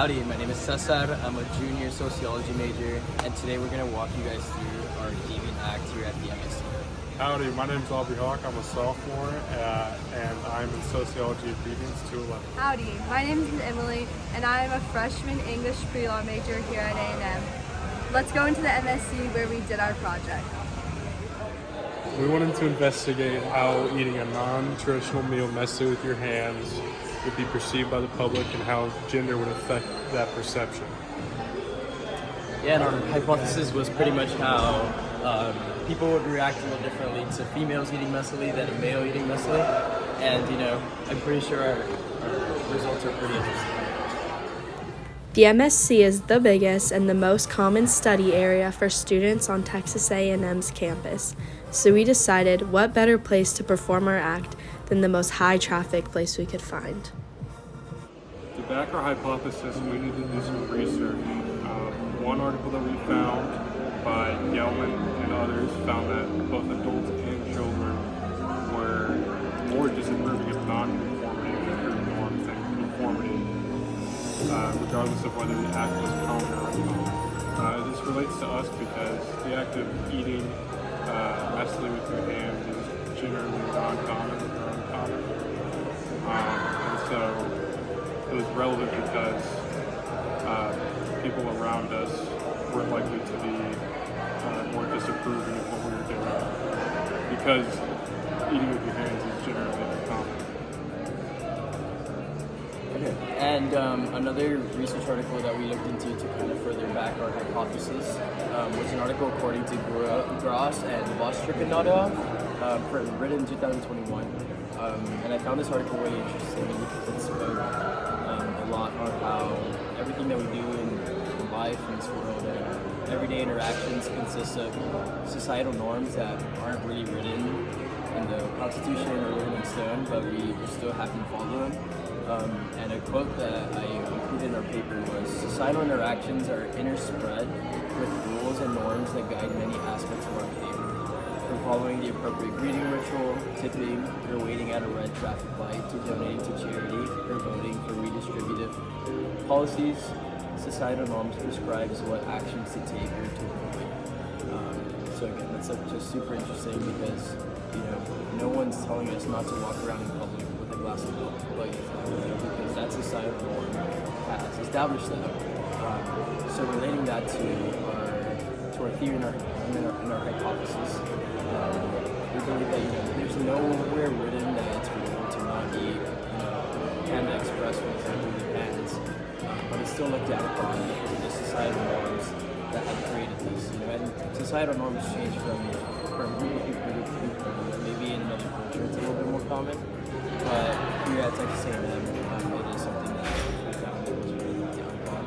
Howdy, my name is Cesar. I'm a junior sociology major, and today we're going to walk you guys through our Deviant Act here at the MSC. Howdy, my name is Aubrey Hawk. I'm a sophomore, and I'm in Sociology at Deviance 211. Howdy, my name is Emily, and I'm a freshman English pre-law major here at A&M. Let's go into the MSC where we did our project. We wanted to investigate how eating a non-traditional meal messy with your hands would be perceived by the public and how gender would affect that perception. Yeah, and our hypothesis was pretty much how people would react a little differently to females eating messily than a male eating messily. And, I'm pretty sure our results are pretty interesting. The MSC is the biggest and the most common study area for students on Texas A&M's campus, so we decided what better place to perform our act than the most high-traffic place we could find. To back our hypothesis, we needed to do some research. One article that we found by Gelman and others found that both adults and children were more disapproving of non-conformity than norms and conformity, regardless of whether the act was common or uncommon. This relates to us because the act of eating messily with your hands is generally non-common or uncommon. And so it was relevant because people around us were likely to be more disapproving of what we were doing because eating with your hands is generally uncommon. Okay. And another research article that we looked into to kind of further back our hypothesis was an article according to Gross and Vostrikanato, written in 2021. And I found this article really interesting because it spoke a lot on how everything that we do in life in this world and everyday interactions consists of societal norms that aren't really written in the Constitution or written in stone, but we still have to follow them. And a quote that I included in our paper was, "Societal interactions are interspread with rules and norms that guide many aspects of our behavior. From following the appropriate greeting ritual, tipping, or waiting at a red traffic light, to donating to charity or voting for redistributive policies, societal norms prescribes what actions to take or to avoid." So again, that's just super interesting because no one's telling us not to walk around in public with a glass of milk, because that societal norm has established that. So relating that to our theory and our hypothesis, we believe that there's nowhere written that it's wrong to not eat Panda Express when it's under your hands, but it's still looked down upon because of the societal norms that have created this. And societal norms change from group to group. Maybe in another culture it's a little bit more common, but here at Texas A&M, it is something that we found that was really looked down upon.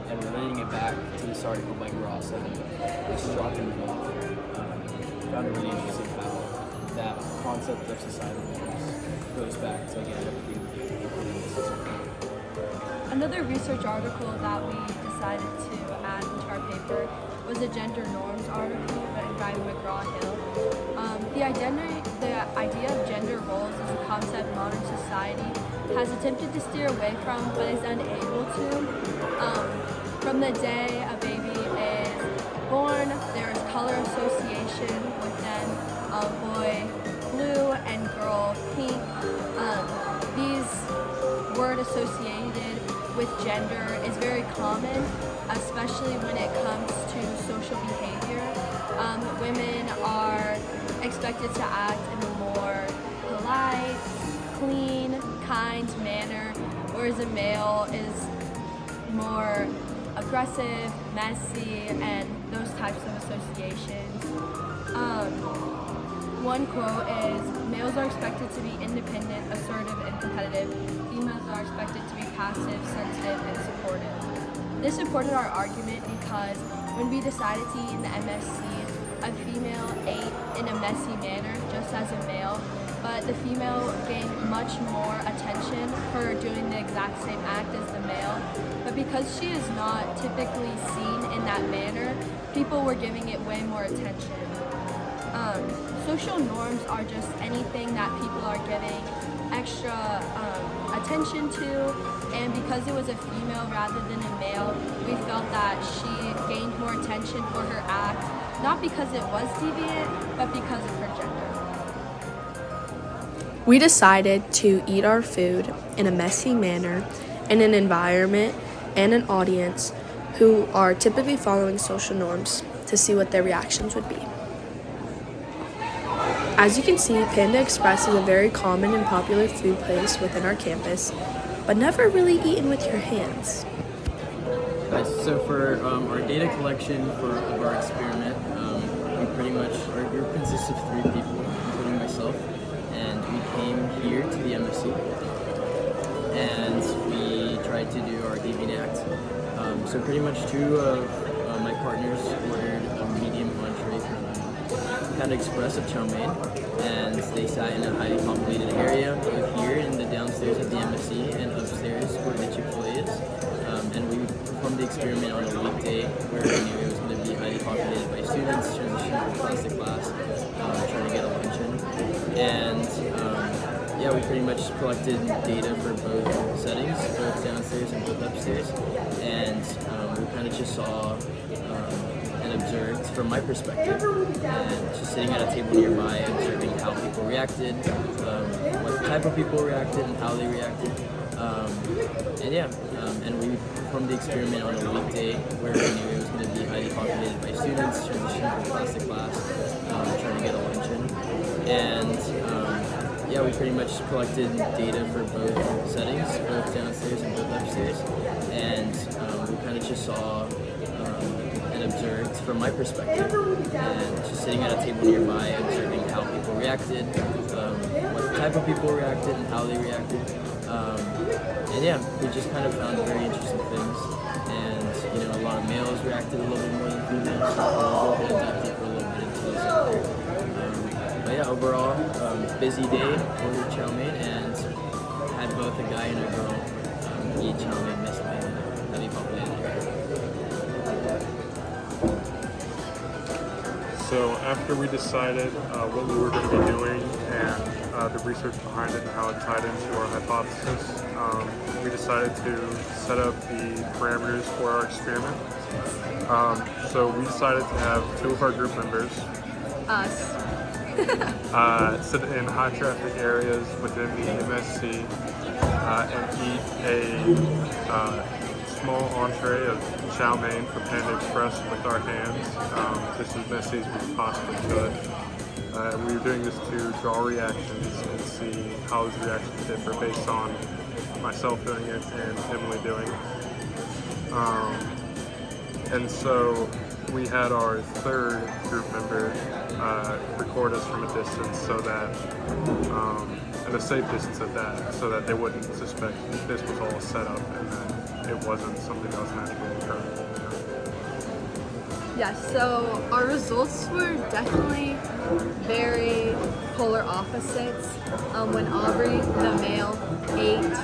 And relating it back to this article by Ross and this Jock and Wolf, found it really interesting how that concept of societal norms goes back to, again, everything we do, including this as well. Another research article that we decided to add into our paper was a gender norms article written by McGraw-Hill. The idea of gender roles is a concept modern society has attempted to steer away from, but is unable to. From the day a baby is born, there is color association with them, boy blue and girl pink. These word associated with gender is very common, especially when it comes to social behavior. Women are expected to act in a more polite, clean, kind manner, whereas a male is more aggressive, messy, and those types of associations. One quote is, "Males are expected to be independent, assertive, and competitive. Females are expected to be passive, sensitive, and supportive." This supported our argument because when we decided to eat in the MSC, a female ate in a messy manner, just as a male, but the female gained much more attention for doing the exact same act as the male. But because she is not typically seen in that manner, people were giving it way more attention. Social norms are just anything that people are giving extra attention to, and because it was a female rather than a male, we felt that she gained more attention for her act, not because it was deviant, but because of her gender. We decided to eat our food in a messy manner in an environment and an audience who are typically following social norms to see what their reactions would be. As you can see, Panda Express is a very common and popular food place within our campus, but never really eaten with your hands. Nice. So for our data collection for our experiment, our group consists of 3 people, including myself, and we came here to the MSC, and we tried to do our Deviant Act. So pretty much 2 of my partners ordered a medium entree from Panda Express of chow mein, and they sat in a highly populated area, both here in the downstairs of the MSC and upstairs where the Chick-fil-A is. And we performed the experiment on a weekday where we knew it was going to be highly populated by students transitioning from class to class, trying to get a lunch in. And we pretty much collected data for both settings, both downstairs and both upstairs. And we kind of just saw and observed from my perspective, and just sitting at a table nearby, observing how people reacted, what type of people reacted, and how they reacted. And we performed the experiment on a weekday where we knew it was going to be highly populated by students transitioning from class to class, trying to get a lunch in. And we pretty much collected data for both settings, both downstairs and both upstairs. And we kind of just saw and observed from my perspective, and just sitting at a table nearby, observing how people reacted, what type of people reacted, and how they reacted. We just kind of found very interesting things, and a lot of males reacted a little bit more than females, so we'll go ahead and dive deeper a little bit into this after. Overall, busy day, ordered chow mein, and had both a guy and a girl eat chow mein messily in a highly populated area. So after we decided what we were going to be doing and the research behind it and how it tied into our hypothesis, we decided to set up the parameters for our experiment. So we decided to have 2 of our group members sit in high traffic areas within the MSC and eat a small entree of chow mein from Panda Express with our hands, just as messy as we possibly could. We were doing this to draw reactions and see how those reactions differ based on myself doing it and Emily doing it. And so we had our 3rd group member record us from a distance, so that, at a safe distance at that, so that they wouldn't suspect this was all set up and that it wasn't something that was naturally occurring. Yes, so our results were definitely very polar opposites. When Aubrey, the male, ate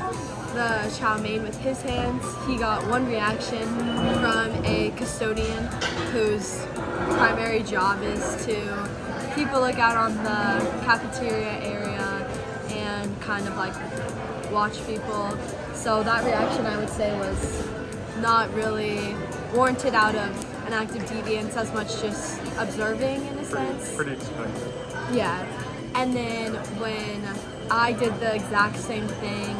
the chow mein with his hands, he got 1 reaction from a custodian whose primary job is to keep a lookout on the cafeteria area and kind of like watch people. So that reaction, I would say, was not really warranted out of an act of deviance as much just observing in a sense. Pretty expected. Yeah. And then when I did the exact same thing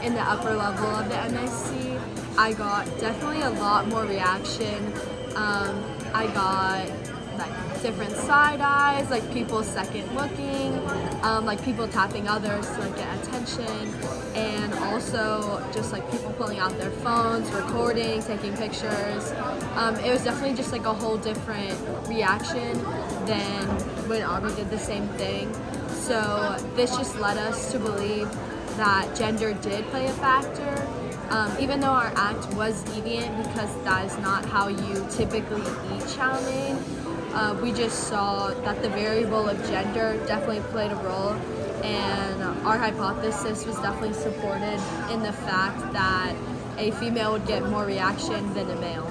in the upper level of the MSC, I got definitely a lot more reaction. I got like different side eyes, like people second looking, like people tapping others to like get attention, and also just like people pulling out their phones, recording, taking pictures. It was definitely just like a whole different reaction than when Aubrey did the same thing. So this just led us to believe that gender did play a factor. Even though our act was deviant, because that is not how you typically eat chow mein, we just saw that the variable of gender definitely played a role, and our hypothesis was definitely supported in the fact that a female would get more reaction than a male.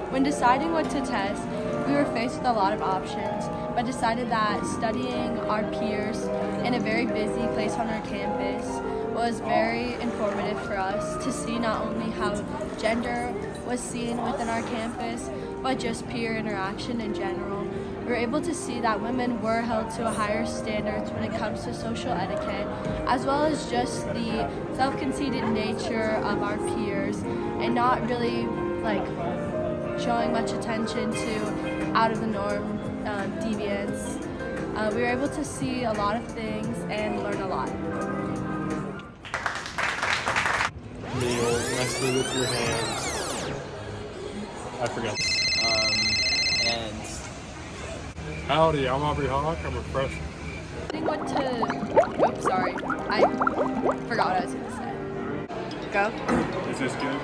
When deciding what to test, we were faced with a lot of options, but decided that studying our peers in a very busy place on our campus was very informative for us to see not only how gender was seen within our campus, but just peer interaction in general. We were able to see that women were held to a higher standards when it comes to social etiquette, as well as just the self-conceited nature of our peers and not really showing much attention to out of the norm deviance. We were able to see a lot of things and learn a lot. Kneel nicely with your hands. I forgot. And Howdy, I'm Aubrey Hawk. I'm a freshman. I think what to. Oops, sorry. I forgot what I was going to say. Go. Is this good?